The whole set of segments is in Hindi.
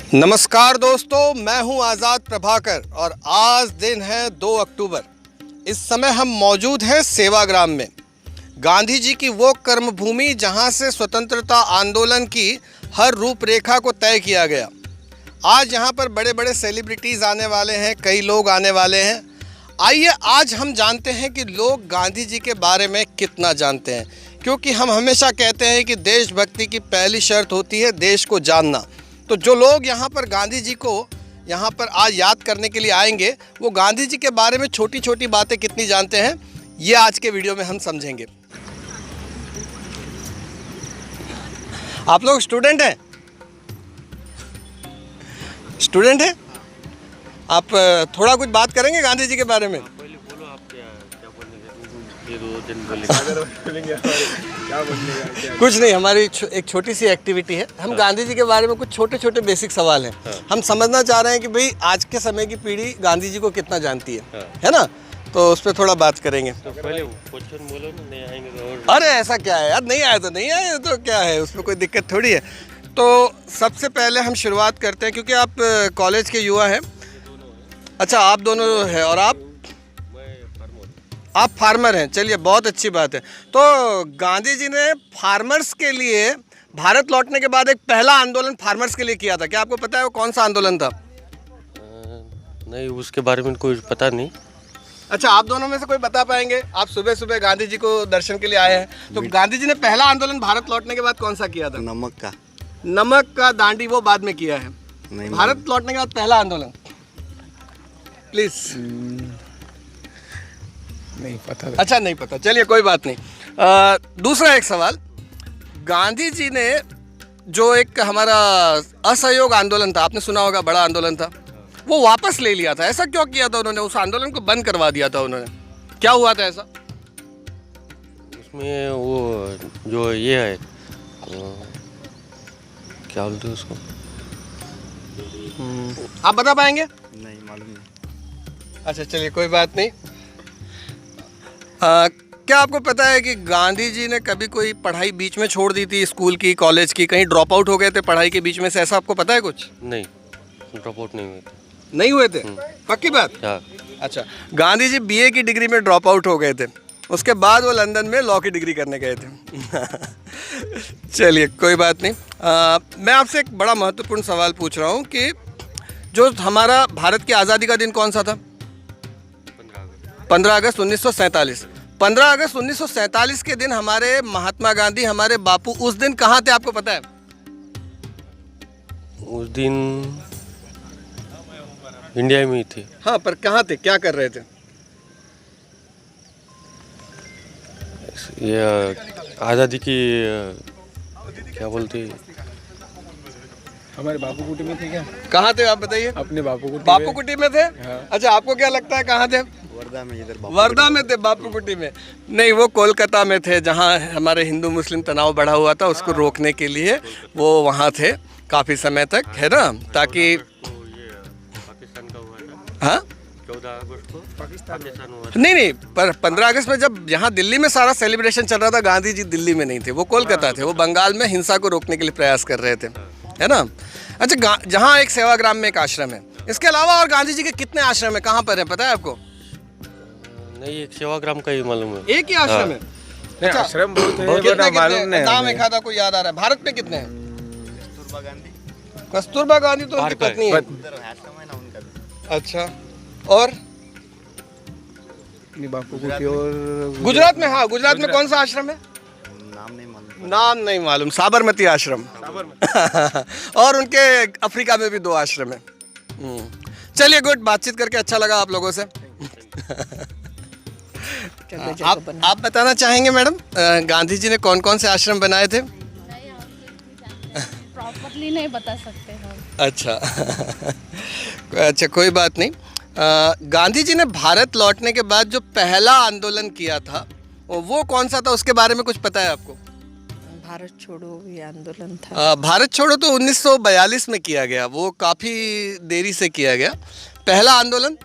नमस्कार दोस्तों, मैं हूं आज़ाद प्रभाकर और आज दिन है 2 अक्टूबर। इस समय हम मौजूद हैं सेवाग्राम में, गांधी जी की वो कर्मभूमि जहां से स्वतंत्रता आंदोलन की हर रूपरेखा को तय किया गया। आज यहां पर बड़े बड़े सेलिब्रिटीज़ आने वाले हैं, कई लोग आने वाले हैं। आइए आज हम जानते हैं कि लोग गांधी जी के बारे में कितना जानते हैं, क्योंकि हम हमेशा कहते हैं कि देशभक्ति की पहली शर्त होती है देश को जानना। तो जो लोग यहाँ पर गांधी जी को यहाँ पर आज याद करने के लिए आएंगे, वो गांधी जी के बारे में छोटी छोटी बातें कितनी जानते हैं, ये आज के वीडियो में हम समझेंगे। आप लोग स्टूडेंट हैं? स्टूडेंट हैं आप? थोड़ा कुछ बात करेंगे गांधी जी के बारे में? बोलो आप क्या बोलेंगे? ये 2 दिन बोलेंगे। क्या बोलेंगे? कुछ नहीं, हमारी एक छोटी सी एक्टिविटी है। हम गांधी जी के बारे में कुछ छोटे छोटे बेसिक सवाल हैं। हम समझना चाह रहे हैं कि भाई आज के समय की पीढ़ी गांधी जी को कितना जानती है ना? तो उस पर थोड़ा बात करेंगे। तो पहले क्वेश्चन बोलो ना, नहीं आएंगे तो और। अरे ऐसा क्या है यार, नहीं आया तो नहीं आया तो क्या है, उसमें कोई दिक्कत थोड़ी है। तो सबसे पहले हम शुरुआत करते हैं, क्योंकि आप कॉलेज के युवा हैं। अच्छा, आप दोनों हैं और आप फार्मर हैं। चलिए, बहुत अच्छी बात है। तो गांधी जी ने फार्मर्स के लिए भारत लौटने के बाद एक पहला आंदोलन फार्मर्स के लिए किया था। क्या आपको पता है वो कौन सा आंदोलन था? नहीं, उसके बारे में कोई पता नहीं। अच्छा, आप दोनों में से कोई बता पाएंगे? आप सुबह सुबह गांधी जी को दर्शन के लिए आए हैं, तो गांधी जी ने पहला आंदोलन भारत लौटने के बाद कौन सा किया था? नमक का दांडी वो बाद में किया है। भारत लौटने के बाद पहला आंदोलन, प्लीज। नहीं पता। अच्छा, नहीं पता, चलिए कोई बात नहीं। दूसरा एक सवाल, गांधी जी ने जो एक हमारा असहयोग आंदोलन था, आपने सुना होगा, बड़ा आंदोलन था, वो वापस ले लिया था। ऐसा क्यों किया था उन्होंने? उस आंदोलन को बंद करवा दिया था उन्होंने, क्या हुआ था ऐसा? उसमें वो जो ये है, क्या बोलते हैं उसको? आप बता पाएंगे? नहीं मालूम नहीं। अच्छा, चलिए कोई बात नहीं। क्या आपको पता है कि गांधी जी ने कभी कोई पढ़ाई बीच में छोड़ दी थी, स्कूल की, कॉलेज की, कहीं ड्रॉप आउट हो गए थे पढ़ाई के बीच में से? ऐसा आपको पता है कुछ? नहीं, ड्रॉप आउट नहीं हुए थे। नहीं हुए थे? पक्की बात? हाँ। अच्छा, गांधी जी बीए की डिग्री में ड्रॉप आउट हो गए थे, उसके बाद वो लंदन में लॉ की डिग्री करने गए थे। चलिए कोई बात नहीं। मैं आपसे एक बड़ा महत्वपूर्ण सवाल पूछ रहा हूँ कि जो हमारा भारत की आज़ादी का दिन कौन सा था? 15 अगस्त 1947। 15 अगस्त 1947 के दिन हमारे महात्मा गांधी, हमारे बापू, उस दिन कहाँ थे आपको पता है? उस दिन इंडिया में ही थे। हाँ, पर कहाँ थे, क्या कर रहे थे? ये आज़ादी की क्या बोलते हैं? हमारे बापू कुटी में थे क्या? कहाँ थे आप बताइए? अपने बापू कुटी। बापू कुटी में थे? हाँ। अच्छा, आपको क्या लगता है कहाँ थे? वर्धा में। इधर वर्धा में थे बापू कुटी में? नहीं, वो कोलकाता में थे, जहाँ हमारे हिंदू मुस्लिम तनाव बढ़ा हुआ था, उसको रोकने के लिए वो वहाँ थे काफ़ी समय तक, है ना, ताकि पाकिस्तान का हुआ था। हाँ, 14 अगस्त को पाकिस्तान हुआ। नहीं, पर 15 अगस्त में जब यहाँ दिल्ली में सारा सेलिब्रेशन चल रहा था, गांधी जी दिल्ली में नहीं थे, वो कोलकाता थे, वो बंगाल में हिंसा को रोकने के लिए प्रयास कर रहे थे, है ना। अच्छा, जहाँ एक सेवाग्राम में एक आश्रम है, इसके अलावा और गांधी जी के कितने आश्रम है, कहाँ पर है, पता है आपको? नहीं, एक सेवाग्राम का ही मालूम है। एक ही आश्रम है? अच्छा, आश्रम बहुत है, कितने मालूम नहीं। नाम एक आधा कोई याद आ रहा है? भारत में कितने हैं? कस्तूरबा गांधी तो उनकी पत्नी है। अच्छा, और बापू कुटी और गुजरात में? हाँ, गुजरात में कौन सा आश्रम है? नाम नहीं मालूम। साबरमती आश्रम। और उनके अफ्रीका में भी 2 आश्रम है। चलिए, गुड, बातचीत करके अच्छा लगा आप लोगों से। आप बताना चाहेंगे मैडम, गांधी जी ने कौन कौन से आश्रम बनाए थे? प्रॉपर्ली नहीं बता सकते हम। अच्छा। अच्छा, कोई बात नहीं। गांधी जी ने भारत लौटने के बाद जो पहला आंदोलन किया था वो कौन सा था, उसके बारे में कुछ पता है आपको? भारत छोड़ो भी आंदोलन था। भारत छोड़ो तो 1942 में किया गया, वो काफ़ी देरी से किया गया। पहला आंदोलन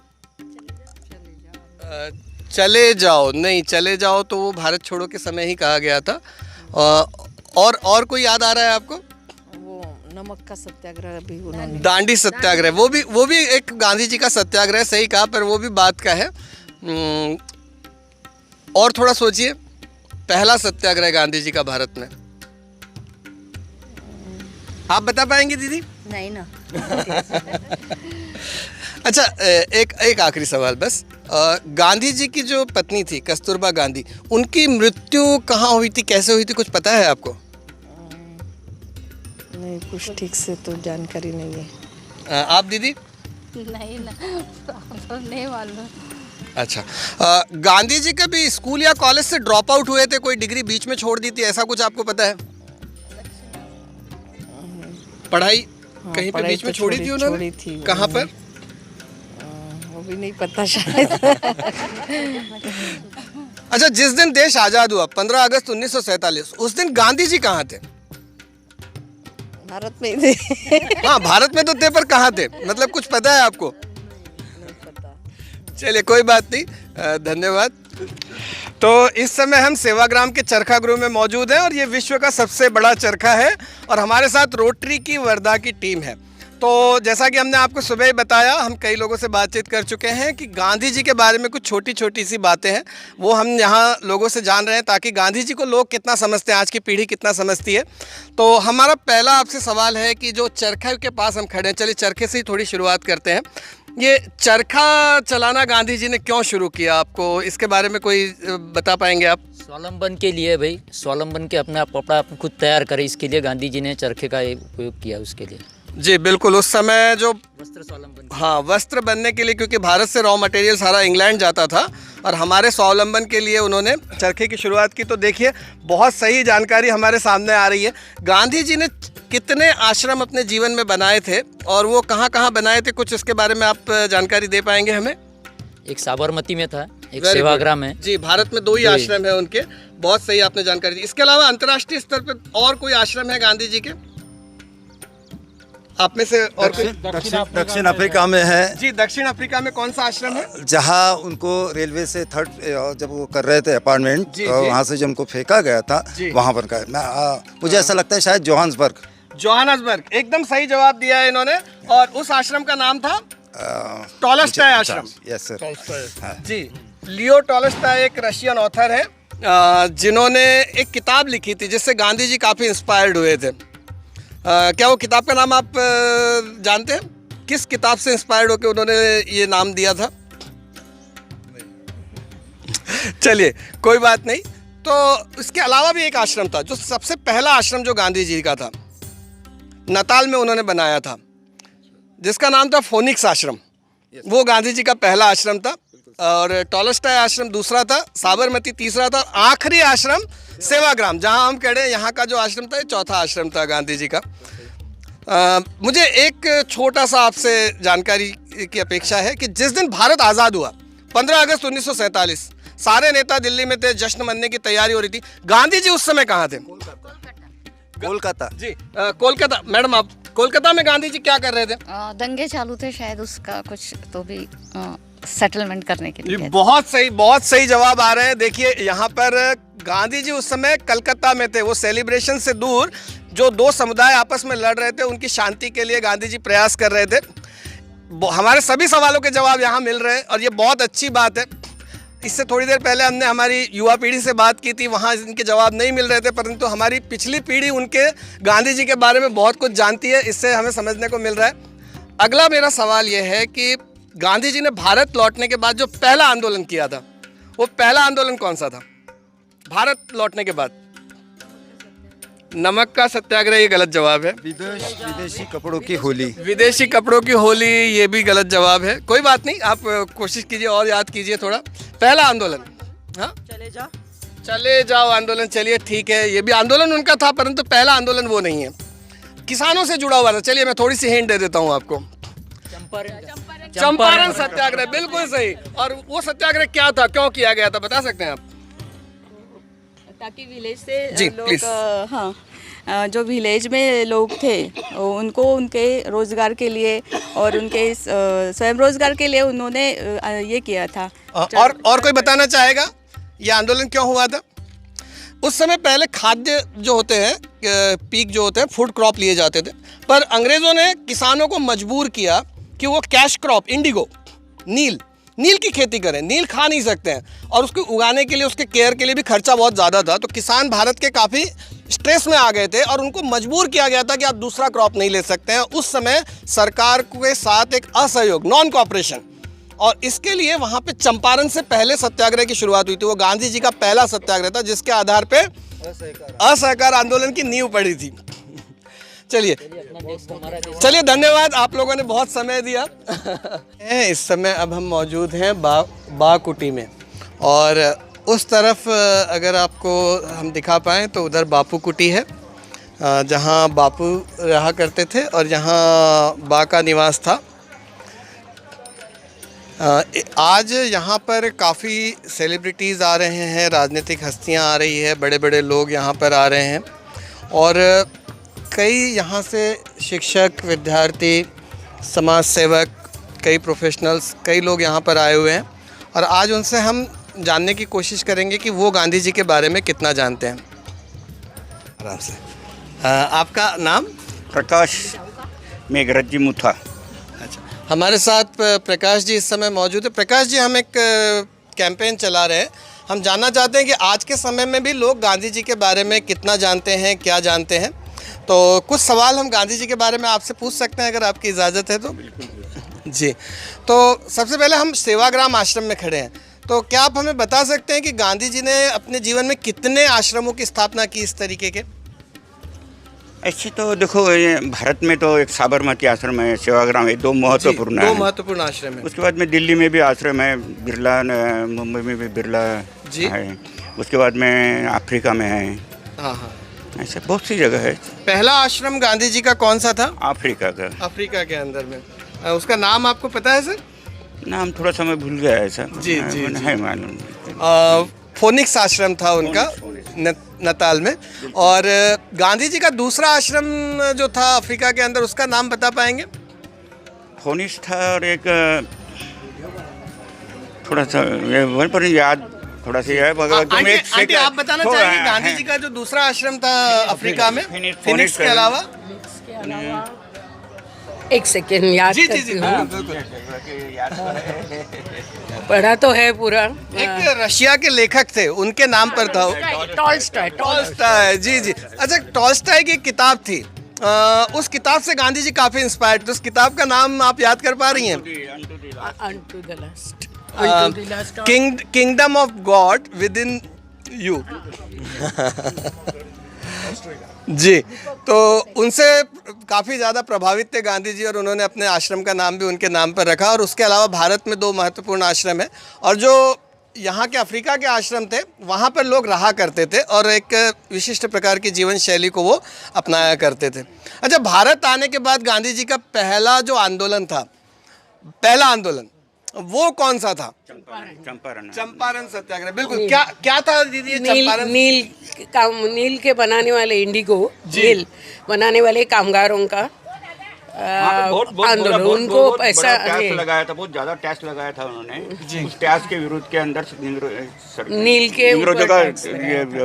चले जाओ, नहीं, चले जाओ तो वो भारत छोड़ो के समय ही कहा गया था। और कोई याद आ रहा है आपको? वो नमक का सत्याग्रह भी उन्होंने। दांडी सत्याग्रह, वो भी एक गांधी जी का सत्याग्रह, सही कहा, पर वो भी बात का है। और थोड़ा सोचिए, पहला सत्याग्रह गांधी जी का भारत में, आप बता पाएंगे दीदी? नहीं ना। अच्छा, एक आखिरी सवाल बस। गांधी जी की जो पत्नी थी कस्तूरबा गांधी, उनकी मृत्यु कहाँ हुई थी, कैसे हुई थी, कुछ पता है आपको? नहीं, कुछ ठीक से तो जानकारी नहीं है। आप दीदी? नहीं ना, नहीं मालूम। अच्छा, गांधी जी कभी स्कूल या कॉलेज से ड्रॉप आउट हुए थे, कोई डिग्री बीच में छोड़ दी थी, ऐसा कुछ आपको पता है? पढ़ाई कहीं पे बीच में छोड़ी थी उन्होंने? कहाँ पर? वो भी नहीं पता शायद। अच्छा, जिस दिन देश आजाद हुआ 15 अगस्त 1947, उस दिन गांधी जी कहाँ थे? भारत में ही थे। हाँ, भारत में तो थे, पर कहाँ थे, मतलब कुछ पता है आपको? नहीं पता। चलिए, कोई बात नहीं, धन्यवाद। तो इस समय हम सेवाग्राम के चरखा गृह में मौजूद हैं और ये विश्व का सबसे बड़ा चरखा है और हमारे साथ रोटरी की वर्धा की टीम है। तो जैसा कि हमने आपको सुबह ही बताया, हम कई लोगों से बातचीत कर चुके हैं कि गांधी जी के बारे में कुछ छोटी छोटी सी बातें हैं, वो हम यहाँ लोगों से जान रहे हैं, ताकि गांधी जी को लोग कितना समझते हैं, आज की पीढ़ी कितना समझती है। तो हमारा पहला आपसे सवाल है कि जो चरखा के पास हम खड़े हैं, चलिए चरखे से ही थोड़ी शुरुआत करते हैं। ये चरखा चलाना गांधी जी ने क्यों शुरू किया, आपको इसके बारे में कोई बता पाएंगे आप? स्वावलंबन के लिए भाई, स्वावलंबन के अपना कपड़ा खुद तैयार करे, इसके लिए गांधी जी ने चरखे का उपयोग किया उसके लिए। जी बिल्कुल, उस समय जो वस्त्र स्वावलंबन, हाँ, वस्त्र बनने के लिए, क्योंकि भारत से रॉ मटेरियल सारा इंग्लैंड जाता था और हमारे स्वावलंबन के लिए उन्होंने चरखे की शुरुआत की। तो देखिए, बहुत सही जानकारी हमारे सामने आ रही है। गांधी जी ने कितने आश्रम अपने जीवन में बनाए थे और वो कहाँ कहाँ बनाए थे, कुछ इसके बारे में आप जानकारी दे पाएंगे हमें? एक साबरमती में था, एक Very सेवाग्राम good. है जी, भारत में 2 ही आश्रम है उनके, बहुत सही आपने जानकारी दी। इसके अलावा अंतर्राष्ट्रीय स्तर पर और कोई आश्रम है गांधी जी के, आप में से? और कोई? दक्षिण अफ्रीका में है। जी, दक्षिण अफ्रीका में कौन सा आश्रम है? जहाँ उनको रेलवे से थर्ड जब वो कर रहे थे अपार्टमेंट, तो वहाँ से जब उनको फेंका गया था, वहाँ पर का मुझे ऐसा लगता है शायद जोहान्सबर्ग। एकदम सही जवाब दिया है इन्होंने। और उस आश्रम का नाम था टॉलस्टॉय आश्रम। Yes sir. जी, लियो टॉलस्टॉय एक रशियन ऑथर है, जिन्होंने एक किताब लिखी थी जिससे गांधी जी काफ़ी इंस्पायर्ड हुए थे। क्या वो किताब का नाम आप जानते हैं? किस किताब से इंस्पायर्ड होकर उन्होंने ये नाम दिया था? चलिए, कोई बात नहीं। तो इसके अलावा भी एक आश्रम था, जो सबसे पहला आश्रम जो गांधी जी का था, नताल में उन्होंने बनाया था, जिसका नाम था फोनिक्स आश्रम। वो गांधी जी का पहला आश्रम था और टॉलस्टॉय आश्रम दूसरा था, साबरमती तीसरा था, आखिरी आश्रम सेवाग्राम, जहां हम कह रहे हैं यहाँ का जो आश्रम था, ये चौथा आश्रम था गांधी जी का। मुझे एक छोटा सा आपसे जानकारी की अपेक्षा है कि जिस दिन भारत आज़ाद हुआ 15 अगस्त 1947, सारे नेता दिल्ली में थे, जश्न मनने की तैयारी हो रही थी। गांधी जी उस समय कहाँ थे? कोलकाता। जी, कोलकाता। मैडम, आप कोलकाता में गांधी जी क्या कर रहे थे? दंगे चालू थे शायद, उसका कुछ तो भी सेटलमेंट करने के लिए। बहुत सही जवाब आ रहे हैं। देखिए, यहाँ पर गांधी जी उस समय कलकत्ता में थे। वो सेलिब्रेशन से दूर जो 2 समुदाय आपस में लड़ रहे थे, उनकी शांति के लिए गांधी जी प्रयास कर रहे थे। हमारे सभी सवालों के जवाब यहाँ मिल रहे हैं और ये बहुत अच्छी बात है। इससे थोड़ी देर पहले हमने हमारी युवा पीढ़ी से बात की थी, वहाँ इनके जवाब नहीं मिल रहे थे, परंतु हमारी पिछली पीढ़ी उनके गांधी जी के बारे में बहुत कुछ जानती है, इससे हमें समझने को मिल रहा है। अगला मेरा सवाल ये है कि गांधी जी ने भारत लौटने के बाद जो पहला आंदोलन किया था, वो पहला आंदोलन कौन सा था भारत लौटने के बाद? नमक का सत्याग्रह, ये गलत जवाब है। विदेशी कपड़ों की होली। विदेशी कपड़ों की होली, ये भी गलत जवाब है। कोई बात नहीं, आप कोशिश कीजिए और याद कीजिए थोड़ा। पहला आंदोलन, हाँ, चले जाओ आंदोलन। चलिए ठीक है, ये भी आंदोलन उनका था, परंतु पहला आंदोलन वो नहीं है, किसानों से जुड़ा हुआ था। चलिए मैं थोड़ी सी हिंट दे देता हूँ आपको। चंपारण सत्याग्रह, बिल्कुल सही। और वो सत्याग्रह क्या था, क्यों किया गया था, बता सकते हैं आप? ताकि विलेज से जी, लोग, प्लीज। हाँ, जो विलेज में लोग थे उनको उनके रोजगार के लिए और उनके स्वयं रोजगार के लिए उन्होंने ये किया था। और कोई बताना चाहेगा ये आंदोलन क्यों हुआ था? उस समय पहले खाद्य जो होते हैं पीक जो होते हैं फूड क्रॉप लिए जाते थे, पर अंग्रेज़ों ने किसानों को मजबूर किया कि वो कैश क्रॉप इंडिगो नील की खेती करें। नील खा नहीं सकते हैं और उसको उगाने के लिए, उसके केयर के लिए भी खर्चा बहुत ज़्यादा था, तो किसान भारत के काफ़ी स्ट्रेस में आ गए थे और उनको मजबूर किया गया था कि आप दूसरा क्रॉप नहीं ले सकते हैं। उस समय सरकार के साथ एक असहयोग, नॉन कोऑपरेशन, और इसके लिए वहाँ पे चंपारण से पहले सत्याग्रह की शुरुआत हुई थी। वो गांधी जी का पहला सत्याग्रह था जिसके आधार पे असहकार आंदोलन की नींव पड़ी थी। चलिए धन्यवाद, आप लोगों ने बहुत समय दिया। इस समय अब हम मौजूद हैं बा कुटी में, और उस तरफ अगर आपको हम दिखा पाएँ तो उधर बापू कुटी है, जहाँ बापू रहा करते थे और यहाँ बा का निवास था। आज यहाँ पर काफ़ी सेलिब्रिटीज़ आ रहे हैं, राजनीतिक हस्तियाँ आ रही है, बड़े बड़े लोग यहाँ पर आ रहे हैं, और कई यहाँ से शिक्षक, विद्यार्थी, समाज सेवक, कई प्रोफेशनल्स, कई लोग यहाँ पर आए हुए हैं, और आज उनसे हम जानने की कोशिश करेंगे कि वो गांधी जी के बारे में कितना जानते हैं। आराम से। आपका नाम? प्रकाश मेघराज जी मुथा। अच्छा, हमारे साथ प्रकाश जी इस समय मौजूद है। प्रकाश जी, हम एक कैंपेन चला रहे हैं, हम जानना चाहते हैं कि आज के समय में भी लोग गांधी जी के बारे में कितना जानते हैं, क्या जानते हैं। तो कुछ सवाल हम गांधी जी के बारे में आपसे पूछ सकते हैं अगर आपकी इजाज़त है तो? जी, तो सबसे पहले हम सेवाग्राम आश्रम में खड़े हैं, तो क्या आप हमें बता सकते हैं कि गांधी जी ने अपने जीवन में कितने आश्रमों की स्थापना की इस तरीके के? ऐसे तो देखो, ये भारत में तो एक साबरमती आश्रम है, सेवाग्राम है, दो महत्वपूर्ण दो है। महत्वपूर्ण आश्रम है। उसके बाद में दिल्ली में भी आश्रम है, बिरला, मुंबई में भी बिरला जी है। उसके बाद में अफ्रीका में है। हाँ हाँ, ऐसे बहुत सी जगह है। पहला आश्रम गांधी जी का कौन सा था? अफ्रीका का। अफ्रीका के अंदर में। उसका नाम आपको पता है सर? नाम थोड़ा समय भूल गया है सर। जी जी है मालूम। फोनिक्स आश्रम था उनका नताल में। और गांधी जी का दूसरा आश्रम जो था अफ्रीका के अंदर, उसका नाम बता पाएंगे? फोनिक्स था, और एक थोड़ा सा वहीं पर याद थोड़ा सा है। आंटी आप बताना चाहेंगे गांधी जी का जो दूसरा आश्रम था अफ्रीका में, फिनिक्स के अलावा? एक सेकेंड याद जी जी करती जी, हूँ। बिल्कुल। पढ़ा तो है पूरा। एक रशिया के लेखक थे, उनके नाम पर था। टॉल्स्टॉय, जी जी। अच्छा, टॉल्स्टॉय की एक किताब थी, उस किताब से गांधी जी काफी इंस्पायर्ड थे। उस किताब का नाम आप याद कर पा रही हैं? Kingdom of God within you. जी, तो उनसे काफ़ी ज़्यादा प्रभावित थे गांधी जी, और उन्होंने अपने आश्रम का नाम भी उनके नाम पर रखा। और उसके अलावा भारत में दो महत्वपूर्ण आश्रम है, और जो यहाँ के अफ्रीका के आश्रम थे वहाँ पर लोग रहा करते थे और एक विशिष्ट प्रकार की जीवन शैली को वो अपनाया करते थे। अच्छा, भारत आने के बाद गांधी जी का पहला जो आंदोलन था, पहला आंदोलन, वो कौन सा था? चंपारण सत्याग्रह। बिल्कुल। क्या था दीदी? नील के बनाने वाले, इंडिगो नील बनाने वाले कामगारों का आंदोलन। उनको पैसा लगाया था, बहुत ज्यादा टैक्स लगाया था उन्होंने। उस टैक्स के विरोध के अंदर नील के इंग्रजों का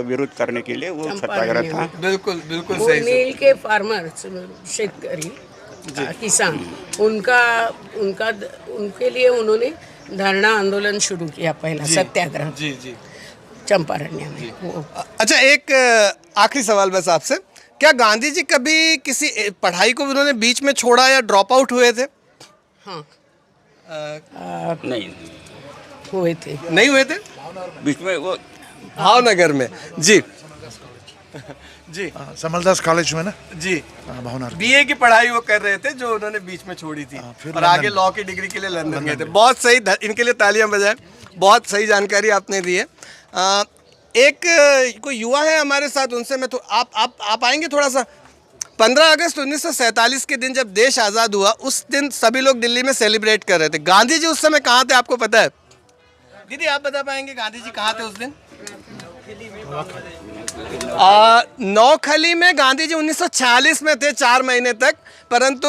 विरोध करने के लिए वो सत्याग्रह था। बिल्कुल बिल्कुल सही। नील के फार्मर्स, शेतकरी, किसान, उनके लिए उन्होंने धरना आंदोलन शुरू किया, पहला सत्याग्रह। जी जी, चंपारण्य में। अच्छा, एक आखिरी सवाल बस आपसे, क्या गांधी जी कभी किसी पढ़ाई को उन्होंने बीच में छोड़ा या ड्रॉप आउट हुए थे? हाँ, नहीं हुए थे। नहीं हुए थे? बीच में वो भावनगर में। जी जी, समलदास कॉलेज में ना जी, भावनगर बीए की पढ़ाई वो कर रहे थे जो उन्होंने बीच में छोड़ी थी, और आगे लॉ की डिग्री के लिए लंदन गए थे। बहुत सही, इनके लिए तालियां बजाएं, बहुत सही जानकारी आपने दी है। एक कोई युवा है हमारे साथ, उनसे मैं तो आप आएंगे थोड़ा सा। 15 अगस्त 1947 के दिन जब देश आज़ाद हुआ, उस दिन सभी लोग दिल्ली में सेलिब्रेट कर रहे थे। गांधी जी उस समय कहाँ थे, आपको पता है? दीदी आप बता पाएंगे गांधी जी कहाँ थे उस दिन? नौखली में गांधी जी 1946 में थे 4 महीने तक, परंतु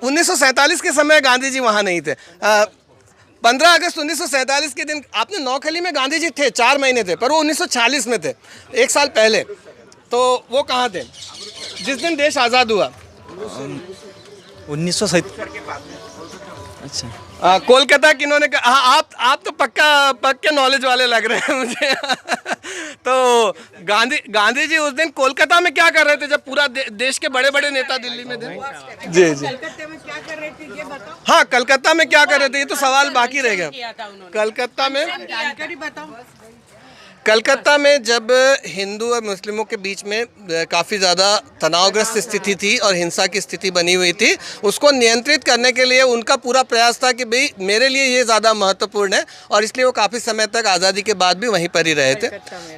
1947 के समय गांधी जी वहाँ नहीं थे। 15 अगस्त 1947 के दिन आपने नौखली में गांधी जी थे 4 महीने थे, पर वो 1946 में थे, 1 साल पहले। तो वो कहाँ थे जिस दिन देश आज़ाद हुआ? 1970। अच्छा, कोलकाता किन्होंने हाँ, आप तो पक्के नॉलेज वाले लग रहे हैं मुझे। तो गांधी जी उस दिन कोलकाता में क्या कर रहे थे जब पूरा देश के बड़े बड़े नेता दिल्ली में थे? जी जी, कलकत्ते में क्या कर रहे थे ये बताओ। हाँ, कलकत्ता में क्या कर रहे थे ये तो सवाल बाकी रह गया। कलकत्ता में जानकारी बताओ। कलकत्ता में जब हिंदू और मुस्लिमों के बीच में काफ़ी ज़्यादा तनावग्रस्त स्थिति थी और हिंसा की स्थिति बनी हुई थी, उसको नियंत्रित करने के लिए उनका पूरा प्रयास था कि भाई मेरे लिए ये ज़्यादा महत्वपूर्ण है, और इसलिए वो काफ़ी समय तक आज़ादी के बाद भी वहीं पर ही रहे थे।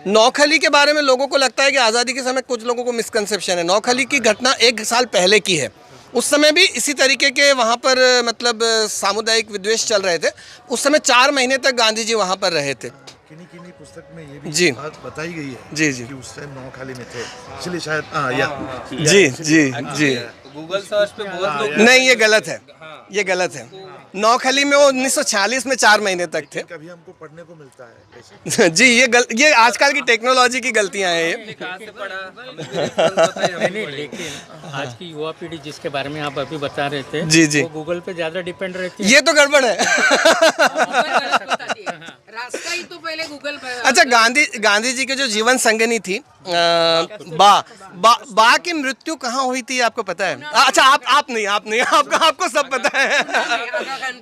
नौखली के बारे में लोगों को लगता है कि आज़ादी के समय कुछ लोगों को मिसकंसेप्शन है। नौखली की घटना 1 साल पहले की है। उस समय भी इसी तरीके के वहाँ पर मतलब सामुदायिक विद्वेष चल रहे थे। उस समय 4 महीने तक गांधी जी वहाँ पर रहे थे। किन्हीं पुस्तक में ये भी जी बात बताई गई है जी जी कि उस टाइम नौखाली में थे, इसलिए शायद जी जी जी गूगल सर्च पे बहुत लोग नहीं, ये गलत है, ये गलत है। नौखली में वो 1946 में 4 महीने तक थे। कभी हमको पढ़ने को मिलता है ऐसे। जी, ये आजकल की टेक्नोलॉजी की गलतियां हैं ये। कहाँ से पढ़ा? नहीं, लेकिन आज की युवा पीढ़ी जिसके बारे में आप अभी बता रहे थे, जी जी, वो गूगल पे ज्यादा डिपेंड रहती है। ये तो गड़बड़ है। रास्ता ही तो पहले गूगल पर। अच्छा, गांधी जी के जो जीवन संगिनी थी बा की मृत्यु कहाँ हुई थी आपको पता है? अच्छा, आप नहीं, आपको सब पता है।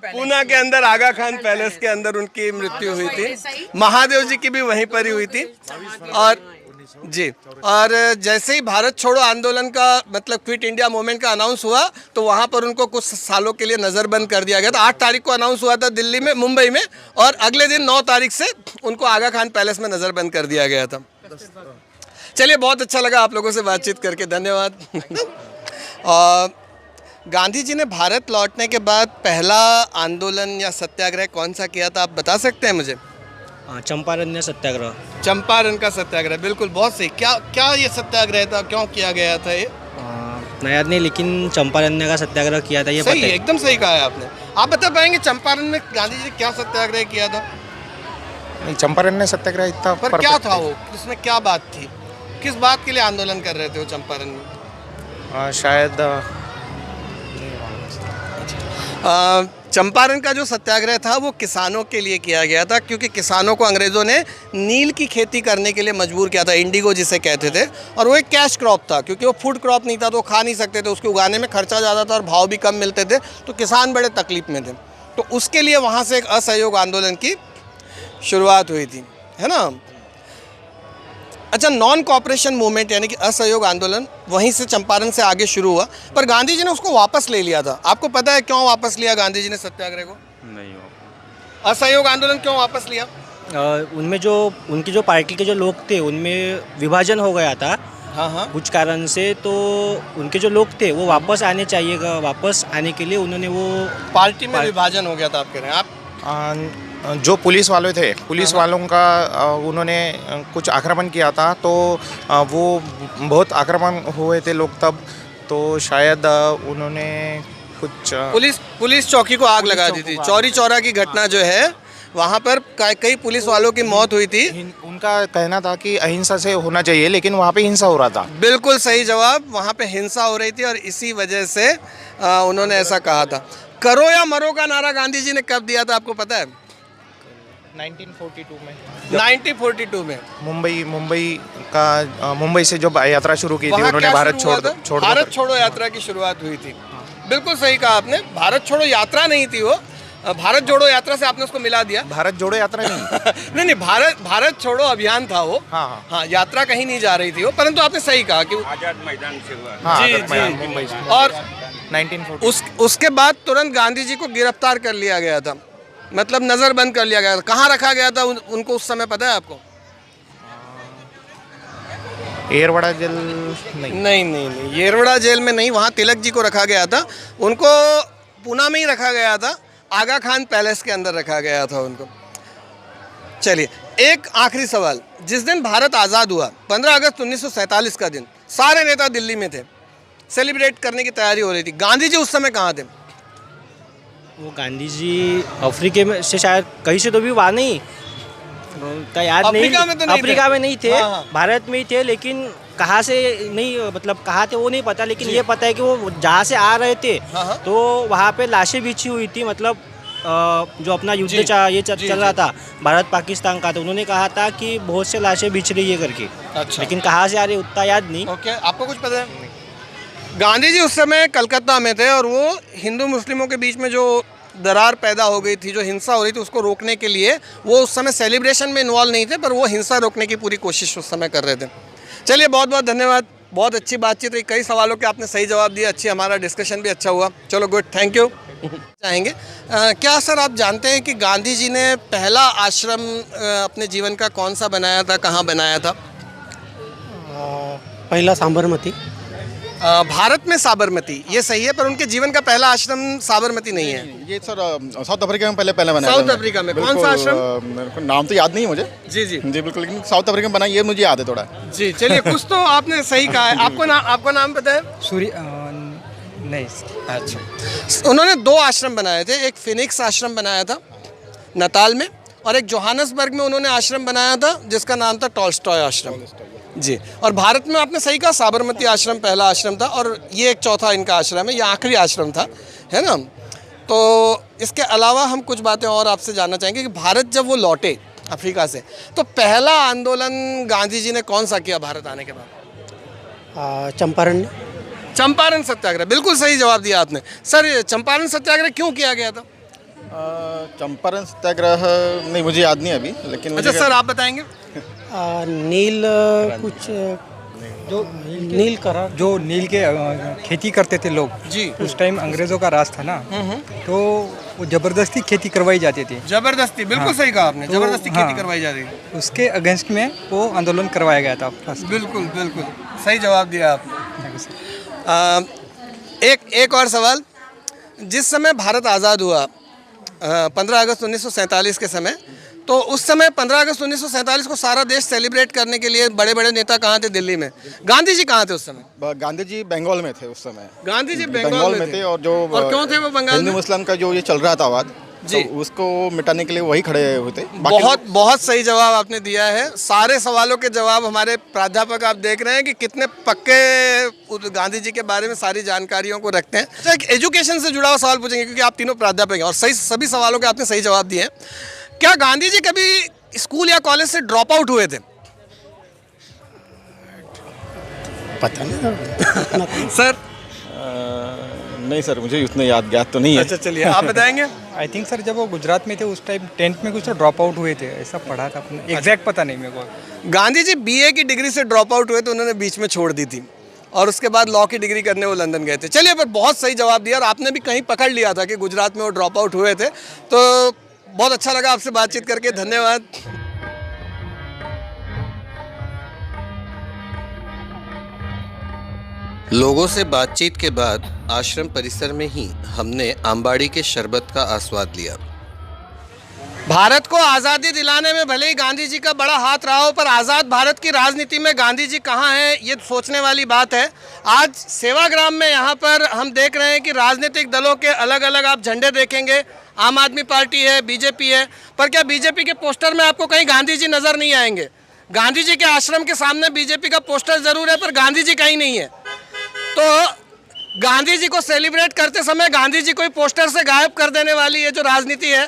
पूना के अंदर आगा खान पैलेस के अंदर उनकी मृत्यु हुई थी। महादेव जी की भी वहीं पर ही हुई थी। और जी, और जैसे ही भारत छोड़ो आंदोलन का मतलब क्विट इंडिया मूवमेंट का अनाउंस हुआ, तो वहाँ पर उनको कुछ सालों के लिए नज़रबंद कर दिया गया था। 8 तारीख को अनाउंस हुआ था दिल्ली में, मुंबई में, और अगले दिन 9 तारीख से उनको आगा खान पैलेस में नज़रबंद कर दिया गया था। चलिए, बहुत अच्छा लगा आप लोगों से बातचीत करके, धन्यवाद। और गांधी जी ने भारत लौटने के बाद पहला आंदोलन या सत्याग्रह कौन सा किया था, आप बता सकते हैं मुझे? चंपारण सत्याग्रह। चंपारण का सत्याग्रह, बिल्कुल, बहुत सही। क्या ये सत्याग्रह था, क्यों किया गया था ये? याद नहीं, लेकिन चंपारण का सत्याग्रह किया था ये सही, एकदम सही कहा है आपने। आप बता पाएंगे चंपारण में गांधी जी ने क्या सत्याग्रह किया था? नहीं, चंपारण ने सत्याग्रह इतना पर क्या था वो, उसमें क्या बात थी, किस बात के लिए आंदोलन कर रहे थे वो चंपारण में? शायद चंपारण का जो सत्याग्रह था वो किसानों के लिए किया गया था, क्योंकि किसानों को अंग्रेज़ों ने नील की खेती करने के लिए मजबूर किया था, इंडिगो जिसे कहते थे। और वो एक कैश क्रॉप था, क्योंकि वो फूड क्रॉप नहीं था तो वो खा नहीं सकते थे, उसके उगाने में खर्चा ज़्यादा था और भाव भी कम मिलते थे, तो किसान बड़े तकलीफ में थे। तो उसके लिए वहाँ से एक असहयोग आंदोलन की शुरुआत हुई थी, है ना। अच्छा, नॉन कॉपरेशन मूवमेंट यानी कि असहयोग आंदोलन वहीं से चंपारण से आगे शुरू हुआ, पर गांधी जी ने उसको वापस ले लिया था। आपको पता है क्यों वापस लिया गांधी जी ने सत्याग्रह को? नहीं, असहयोग आंदोलन क्यों वापस लिया? उनमें जो उनकी जो पार्टी के जो लोग थे उनमें विभाजन हो गया था। हाँ, कुछ कारण से, तो उनके जो लोग थे वो वापस आने चाहिए, वापस आने के लिए उन्होंने वो पार्टी में विभाजन हो गया था, आप कह रहे हैं। आप जो पुलिस वाले थे, पुलिस वालों का उन्होंने कुछ आक्रमण किया था, तो वो बहुत आक्रमण हुए थे लोग तब, तो शायद उन्होंने कुछ पुलिस चौकी को आग लगा दी थी। चौरी चौरा की घटना जो है, वहाँ पर कई पुलिस वालों की मौत हुई थी। उनका कहना था कि अहिंसा से होना चाहिए, लेकिन वहाँ पे हिंसा हो रहा था। बिल्कुल सही जवाब, वहाँ पे हिंसा हो रही थी और इसी वजह से उन्होंने ऐसा कहा था। करो या मरो का नारा गांधी जी ने कब दिया था, आपको पता है? 1942 में। 1942 में मुंबई से जब यात्रा शुरू की थी उन्होंने, भारत छोड़ो यात्रा की शुरुआत हुई थी। बिल्कुल सही कहा आपने, भारत छोड़ो यात्रा नहीं थी वो, भारत जोड़ो यात्रा से आपने उसको मिला दिया। भारत जोड़ो यात्रा नहीं नहीं, भारत छोड़ो अभियान था वो। हाँ, यात्रा कहीं नहीं जा रही थी वो, परंतु आपने सही कहा कि आजाद मैदान से हुआ। जी, मुंबई से। और 1940 उसके बाद तुरंत गांधी जी को गिरफ्तार कर लिया गया था, मतलब नज़रबंद कर लिया गया था। कहाँ रखा गया था उनको उस समय, पता है आपको? येरवड़ा जेल नहीं, येरवड़ा जेल में नहीं, वहाँ तिलक जी को रखा गया था। उनको पूना में ही रखा गया था, आगा खान पैलेस के अंदर रखा गया था उनको। चलिए, एक आखिरी सवाल। जिस दिन भारत आज़ाद हुआ, 15 अगस्त 1947 का दिन, सारे नेता दिल्ली में थे, सेलिब्रेट करने की तैयारी हो रही थी। गांधी जी उस समय कहाँ थे? वो गांधी जी अफ्रीका में से शायद कहीं से तो भी वहाँ नहीं, का याद नहीं, अफ्रीका में तो नहीं अफ्रीका में नहीं थे, हाँ। भारत में ही थे, लेकिन कहाँ से नहीं, मतलब कहाँ थे वो नहीं पता, लेकिन ये पता है कि वो जहाँ से आ रहे थे तो वहाँ पे लाशें बिछी हुई थी। मतलब जो अपना युद्ध चल रहा था भारत पाकिस्तान का, तो उन्होंने कहा था कि बहुत से लाशें बिछ रही है करके। अच्छा। लेकिन कहाँ से आ रही उतना याद नहीं। ओके, आपको कुछ पता है? गांधी जी उस समय कलकत्ता में थे और वो हिंदू मुस्लिमों के बीच में जो दरार पैदा हो गई थी, जो हिंसा हो रही थी, उसको रोकने के लिए वो उस समय सेलिब्रेशन में इन्वॉल्व नहीं थे, पर वो हिंसा रोकने की पूरी कोशिश उस समय कर रहे थे। चलिए, बहुत बहुत धन्यवाद, बहुत अच्छी बातचीत रही, कई सवालों के आपने सही जवाब दिया, अच्छी, हमारा डिस्कशन भी अच्छा हुआ। चलो गुड, थैंक यू। चाहेंगे क्या सर आप जानते हैं कि गांधी जी ने पहला आश्रम अपने जीवन का कौन सा बनाया था, कहाँ बनाया था? पहला साबरमती। भारत में साबरमती, ये सही है, पर उनके जीवन का पहला आश्रम साबरमती नहीं है। ये सर साउथ अफ्रीका में पहले बनाया। साउथ अफ्रीका में कौन सा आश्रम? मेरे को नाम तो याद नहीं है मुझे। जी जी जी बिल्कुल, लेकिन साउथ अफ्रीका में बना ये मुझे याद है थोड़ा। जी चलिए, कुछ तो आपने सही कहा है। आपको नाम पता है? सूर्य नहीं। अच्छा, उन्होंने दो आश्रम बनाए थे, एक फिनिक्स आश्रम बनाया था नताल में, और एक जोहानसबर्ग में उन्होंने आश्रम बनाया था जिसका नाम था टॉल्स्टॉय आश्रम। जी, और भारत में आपने सही कहा, साबरमती आश्रम पहला आश्रम था, और ये एक चौथा इनका आश्रम है, ये आखिरी आश्रम था, है ना। तो इसके अलावा हम कुछ बातें और आपसे जानना चाहेंगे कि भारत जब वो लौटे अफ्रीका से, तो पहला आंदोलन गांधी जी ने कौन सा किया भारत आने के बाद? चंपारण सत्याग्रह, बिल्कुल सही जवाब दिया आपने। सर, चंपारण सत्याग्रह क्यों किया गया था? चंपारण सत्याग्रह नहीं मुझे याद नहीं अभी, लेकिन अच्छा सर, आप बताएंगे? नील कुछ जो नील करा, जो नील के खेती करते थे लोग जी, उस टाइम अंग्रेजों का राज था ना, तो वो जबरदस्ती खेती करवाई जाती थी। जबरदस्ती, बिल्कुल सही कहा आपने, जबरदस्ती खेती करवाई जाती थी। उसके अगेंस्ट में वो आंदोलन करवाया गया था। बिल्कुल बिल्कुल सही जवाब दिया आपने। एक और सवाल, जिस समय भारत आज़ाद हुआ 15 अगस्त 1947 के समय, तो उस समय 15 अगस्त 1947 को सारा देश सेलिब्रेट करने के लिए बड़े बड़े नेता कहाँ थे दिल्ली में? गांधी जी कहाँ थे उस समय? गांधी जी बंगाल में थे उस समय। गांधी जी बंगाल में थे, और जो क्यों थे वो बंगाल में? हिंदू मुस्लिम का जो ये चल रहा था वाद जी, तो उसको मिटाने के लिए वही खड़े हुए थे। बहुत सही जवाब आपने दिया है। सारे सवालों के जवाब हमारे प्राध्यापक आप देख रहे हैं कि कितने पक्के गांधी जी के बारे में सारी जानकारियों को रखते हैं। तो एक एजुकेशन से जुड़ा हुआ सवाल पूछेंगे क्योंकि आप तीनों प्राध्यापक हैं और सभी सवालों के आपने सही जवाब दिए हैं। क्या गांधी जी कभी स्कूल या कॉलेज से ड्रॉप आउट हुए थे? पता नहीं सर। नहीं सर, मुझे उतना याद तो नहीं है। अच्छा चलिए, आप बताएंगे? आई थिंक सर जब वो गुजरात में थे उस टाइम 10th में कुछ तो ड्रॉप आउट हुए थे, ऐसा पढ़ा था अपने, एग्जैक्ट पता नहीं मेरे को। गांधी जी BA की डिग्री से ड्रॉप आउट हुए तो उन्होंने बीच में छोड़ दी थी और उसके बाद लॉ की डिग्री करने वो लंदन गए थे। चलिए, पर बहुत सही जवाब दिया और आपने भी कहीं पकड़ लिया था कि गुजरात में वो ड्रॉप आउट हुए थे। तो बहुत अच्छा लगा आपसे बातचीत करके, धन्यवाद। लोगों से बातचीत के बाद आश्रम परिसर में ही हमने आंबाड़ी के शरबत का आस्वाद लिया। भारत को आज़ादी दिलाने में भले ही गांधी जी का बड़ा हाथ रहा हो, पर आज़ाद भारत की राजनीति में गांधी जी कहाँ हैं, ये सोचने वाली बात है। आज सेवाग्राम में यहाँ पर हम देख रहे हैं कि राजनीतिक दलों के अलग अलग आप झंडे देखेंगे। आम आदमी पार्टी है, बीजेपी है, पर क्या बीजेपी के पोस्टर में आपको कहीं गांधी जी नज़र नहीं आएंगे? गांधी जी के आश्रम के सामने बीजेपी का पोस्टर ज़रूर है, पर गांधी जी कहीं नहीं है। तो गांधी जी को सेलिब्रेट करते समय गांधी जी को पोस्टर से गायब कर देने वाली ये जो राजनीति है,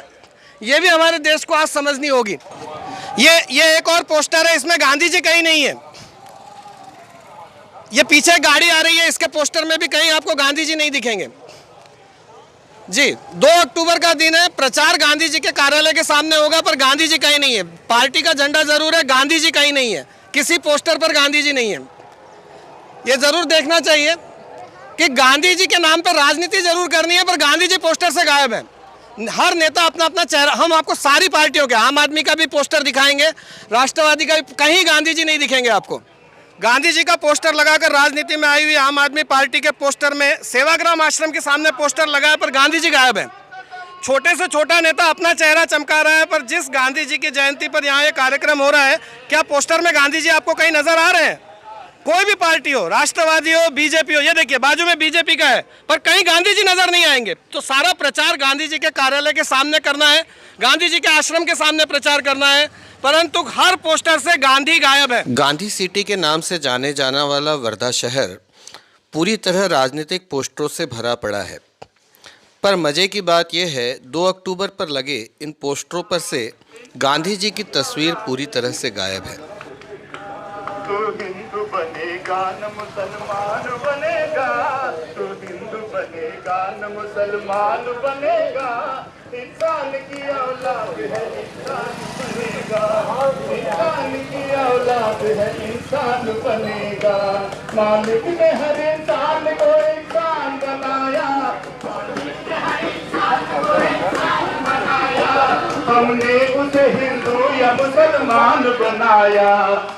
ये भी हमारे देश को आज समझनी होगी। ये एक और पोस्टर है, इसमें गांधी जी कहीं नहीं है। ये पीछे गाड़ी आ रही है, इसके पोस्टर में भी कहीं आपको गांधी जी नहीं दिखेंगे। जी, 2 अक्टूबर का दिन है, प्रचार गांधी जी के कार्यालय के सामने होगा, पर गांधी जी कहीं नहीं है। पार्टी का झंडा जरूर है, गांधी जी कहीं नहीं है, किसी पोस्टर पर गांधी जी नहीं है। ये जरूर देखना चाहिए कि गांधी जी के नाम पर राजनीति जरूर करनी है, पर गांधी जी पोस्टर से गायब है। हर नेता अपना अपना चेहरा, हम आपको सारी पार्टियों के, आम आदमी का भी पोस्टर दिखाएंगे, राष्ट्रवादी का भी, कहीं गांधी जी नहीं दिखेंगे आपको। गांधी जी का पोस्टर लगाकर राजनीति में आई हुई आम आदमी पार्टी के पोस्टर में सेवाग्राम आश्रम के सामने पोस्टर लगाया, पर गांधी जी गायब है। छोटे से छोटा नेता अपना चेहरा चमका रहा है, पर जिस गांधी जी की जयंती पर यहाँ ये कार्यक्रम हो रहा है, क्या पोस्टर में गांधी जी आपको कहीं नजर आ रहे हैं? कोई भी पार्टी हो, राष्ट्रवादी हो, बीजेपी हो, ये देखिए बाजू में बीजेपी का है, पर कहीं गांधी जी नजर नहीं आएंगे। तो सारा प्रचार गांधी जी के कार्यालय के सामने करना है, गांधी जी के आश्रम के सामने प्रचार करना है, परंतु हर पोस्टर से गांधी गायब है। गांधी सिटी के नाम से जाने जाना वाला वर्धा शहर पूरी तरह राजनीतिक पोस्टरों से भरा पड़ा है। पर मजे की बात यह है, 2 अक्टूबर पर लगे इन पोस्टरों पर से गांधी जी की तस्वीर पूरी तरह से गायब है। तू हिंदू बनेगा न मुसलमान बनेगा, तू हिंदू बनेगा न मुसलमान बनेगा, इंसान की औलाद है इंसान बनेगा, इंसान की औलाद है इंसान बनेगा। मालिक ने हर इंसान को इंसान बनाया, हमने उसे हिंदू या मुसलमान बनाया,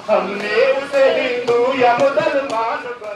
हमने उसे हिंदू या मुसलमान बनाया।